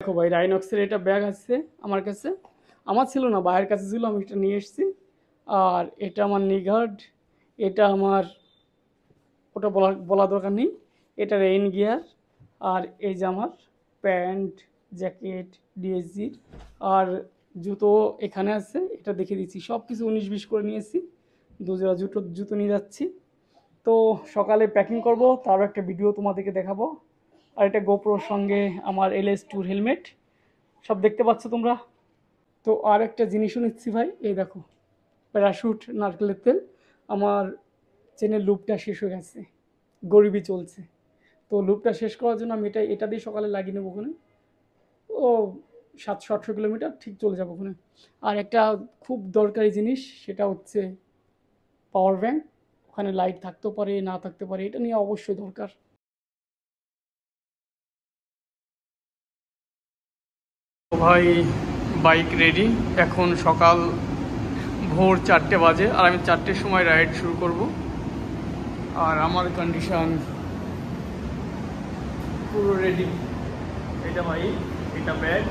দেখো ভাই, রাইনক্সের এটা ব্যাগ আছে আমার কাছে। আমার ছিল না, ভাইয়ের কাছে ছিল, আমি এটা নিয়ে এসেছি। আর এটা আমার নিগার্ড, এটা আমার, ওটা বলা বলা দরকার নেই। এটা রেইন গিয়ার। আর এই যে আমার প্যান্ট, জ্যাকেট ডিএসজির। আর জুতো এখানে আছে, এটা দেখে দিচ্ছি। সব কিছু 19-20 করে নিয়েছি। দুজোড়া জুতো জুতো নিয়ে যাচ্ছি। তো সকালে প্যাকিং করব, তারও একটা ভিডিও তোমাদেরকে দেখাবো। আর এটা গোপ্রোর সঙ্গে আমার LS2 হেলমেট, সব দেখতে পাচ্ছ তোমরা। তো আর একটা জিনিসও নিচ্ছি ভাই, এই দেখো, প্যারাশুট নারকেলের তেল। আমার চেনের লুপটা শেষ হয়ে গেছে, গরিবই চলছে। তো লুপটা শেষ করার জন্য আমি এটা এটা দিয়ে সকালে লাগিয়ে নেবো ওখানে। ও 700-800 কিলোমিটার ঠিক চলে যাবো ওখানে। আর একটা খুব দরকারি জিনিস, সেটা হচ্ছে পাওয়ার ব্যাংক। ওখানে লাইট থাকতেও পারে, না থাকতে পারে, এটা নিয়ে অবশ্যই দরকার। ভাই, বাইক রেডি। এখন সকাল ভোর 4টে বাজে, আর আমি 4টের সময় রাইড শুরু করব। আর আমার কন্ডিশন পুরো রেডি। এটা ভাই, এটা ব্যাগ।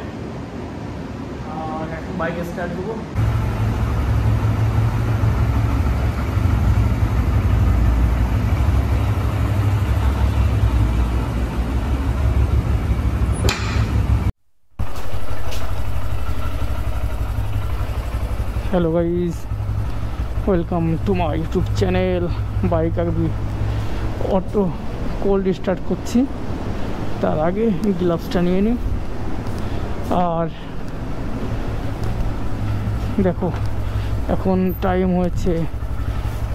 আর এখন বাইকে স্টার্ট দেবো। Hello guys, welcome to my YouTube channel. Bike আমি অটো কোল্ড স্টার্ট করছি, তার আগে গ্লাভসটা নিয়ে নিই। আর দেখো, এখন টাইম হয়েছে,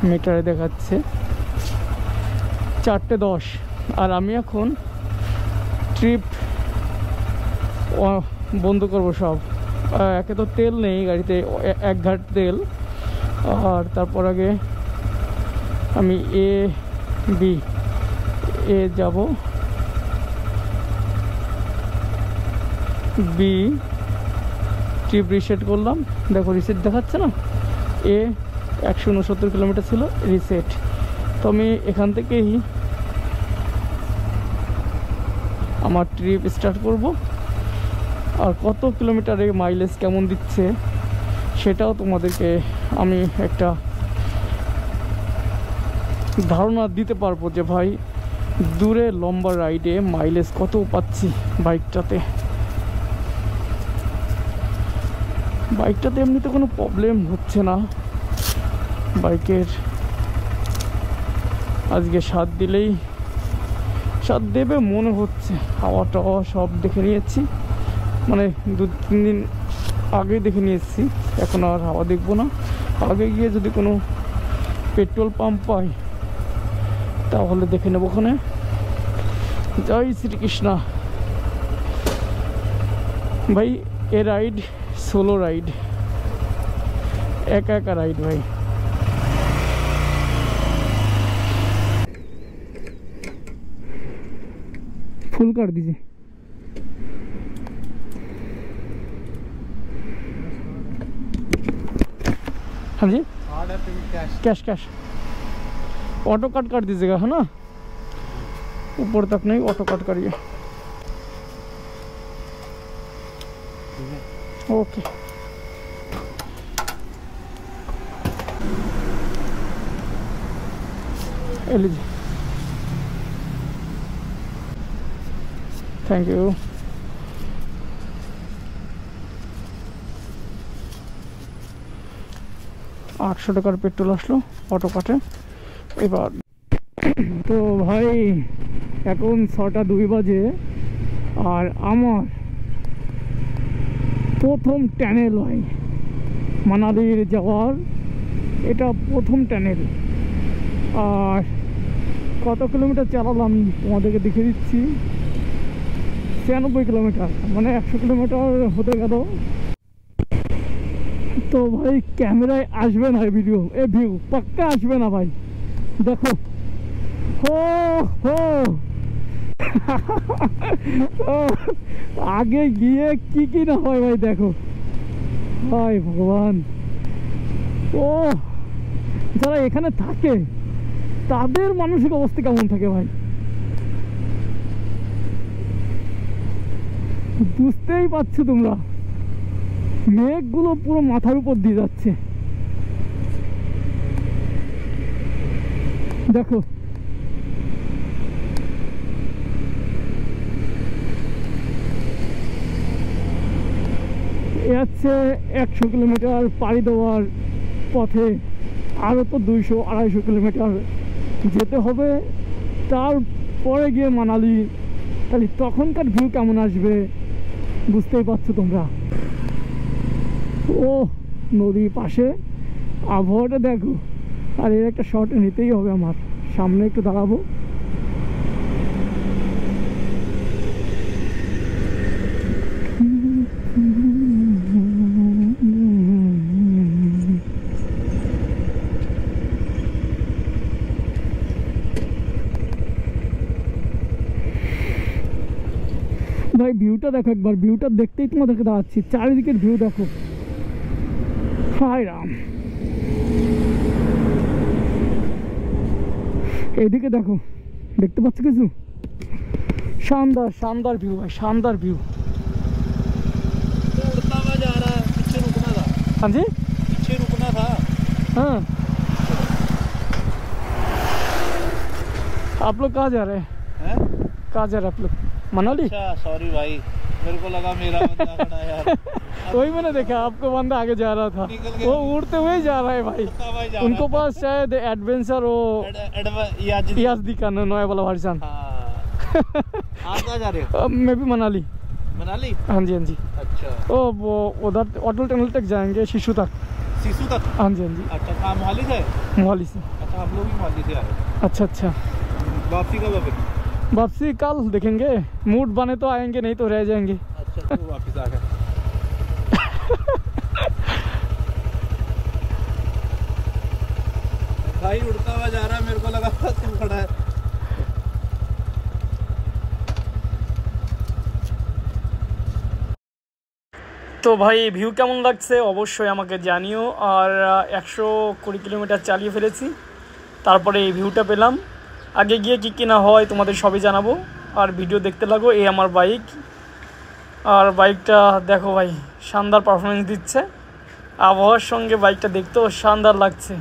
মিটারে দেখাচ্ছে 4টে 10। আর আমি এখন ট্রিপ বন্ধ করব সব। একে তো তেল নেই গাড়িতে, 1 ঘাট তেল। আর তারপর আগে আমি বি যাব, বি ট্রিপ রিসেট করলাম। দেখো রিসেট দেখাচ্ছে না, 169 কিলোমিটার ছিল রিসেট। তো আমি এখান থেকেই আমার ট্রিপ স্টার্ট করব। আর কত কিলোমিটারে মাইলেজ কেমন দিচ্ছে সেটাও তোমাদেরকে আমি একটা ধারণা দিতে পারবো, যে ভাই দূরে লম্বা রাইডে মাইলেজ কত পাচ্ছি বাইকটাতে। এমনিতে কোনো প্রবলেম হচ্ছে না বাইকের। আজকে 7 দিলেই 7 দেবে মনে হচ্ছে। হাওয়া টাওয়া সব দেখে নিয়েছি, মানে 2-3 দিন আগে দেখে নিয়ে এসেছি। এখন আর হাওয়া দেখবো না। আগে গিয়ে যদি কোনো পেট্রোল পাম্প পাই তাহলে দেখে নেবো ওখানে। জয় শ্রীকৃষ্ণ। ভাই এ রাইড সোলো রাইড, একা একা রাইড ভাই। ফুল कर दीजिए। हाँ जी, कैश कैश। ऑटो कट कर दीजिएगा, है ना, ऊपर तक नहीं, ऑटो कट करिए। ओके। लीजिए, थैंक यू। $800 পেট্রোল আসলো অটো কাটে এবার। তো ভাই এখন 6টা 2 বাজে, আর আমার প্রথম টানেল ভাই মানালির যাওয়ার, এটা প্রথম টানেল। আর কত কিলোমিটার চালালাম তোমাদেরকে দেখে দিচ্ছি। 96 কিলোমিটার, মানে 100 কিলোমিটার হতে গেল। তো ভাই ক্যামেরায় আসবে না ভিডিও, ভিউ পাক্কা আসবে না ভাই। দেখো হো হো আগে গিয়ে কি না হয় ভাই, দেখো ভাই ভগবান। ও যারা এখানে থাকে তাদের মানসিক অবস্থা কেমন থাকে ভাই। বুঝতেই পারছো তোমরা, মেঘগুলো পুরো মাথার উপর দিয়ে যাচ্ছে। দেখো এ হচ্ছে 100 কিলোমিটার পাড়ি দেওয়ার পথে আরও তো 200-250 কিলোমিটার যেতে হবে, তারপরে গিয়ে মানালি। তাহলে তখনকার ভিউ কেমন আসবে বুঝতেই পারছো তোমরা। ও নদীর পাশে আবহাওয়াটা দেখো, আর এর একটা শট নিতেই হবে আমার। সামনে একটু দাঁড়াবো। ভাই ভিউটা দেখো একবার, ভিউটা দেখতেই তোমাদেরকে দাঁড়াচ্ছি, চারিদিকের ভিউ দেখো। হায় রাম, এইদিকে দেখো, দেখতে পাচ্ছ কিছু? शानदार शानदार व्यू है, शानदार व्यू। उड़ता हुआ जा रहा है, पीछे रुकना था। हाँ जी, पीछे रुकना था। हाँ। आप लोग कहाँ जा रहे हैं? कहाँ जा रहे हैं आप लोग? मनाली? अच्छा सॉरी भाई, मेरे को लगा मेरा बंदा खड़ा है यार। वही मैंने देखा, आपको बंदा आगे जा रहा था, वो उड़ते हुए ही जा रहा है भाई। उनको पास शायद एडवेंचर हो याजदी का नया वाला वर्जन। आप कहाँ जा रहे हो? मैं भी मनाली। मनाली? हाँ जी हाँ जी। अच्छा, ओ वो उधर अटल टनल तक जाएंगे, शिशु तक। सिसु तक? हाँ जी हाँ जी। अच्छा, कहाँ मोहाली से? मोहाली से। अच्छा, हम लोग भी मोहाली से आ रहे हैं। अच्छा अच्छा। वापसी कब है फिर? वापसी कल देखेंगे, मूड बने तो आएंगे, नहीं तो रह जाएंगे। अच्छा, तो वापस आ गए। भाई उड़ता हुआ जा रहा है, मेरे को लगा तू खड़ा है। তো ভাই ভিউ কেমন লাগছে অবশ্যই আমাকে জানিও। আর 120 কিলোমিটার চালিয়ে ফেলেছি, তারপরে এই ভিউটা পেলাম। আগে গিয়ে কী না হয় তোমাদের সবই জানাবো। আর ভিডিও দেখতে লাগো। এই আমার বাইক, আর বাইকটা দেখো ভাই, শানদার পারফরমেন্স দিচ্ছে। আবহাওয়ার সঙ্গে বাইকটা দেখতেও শানদার লাগছে।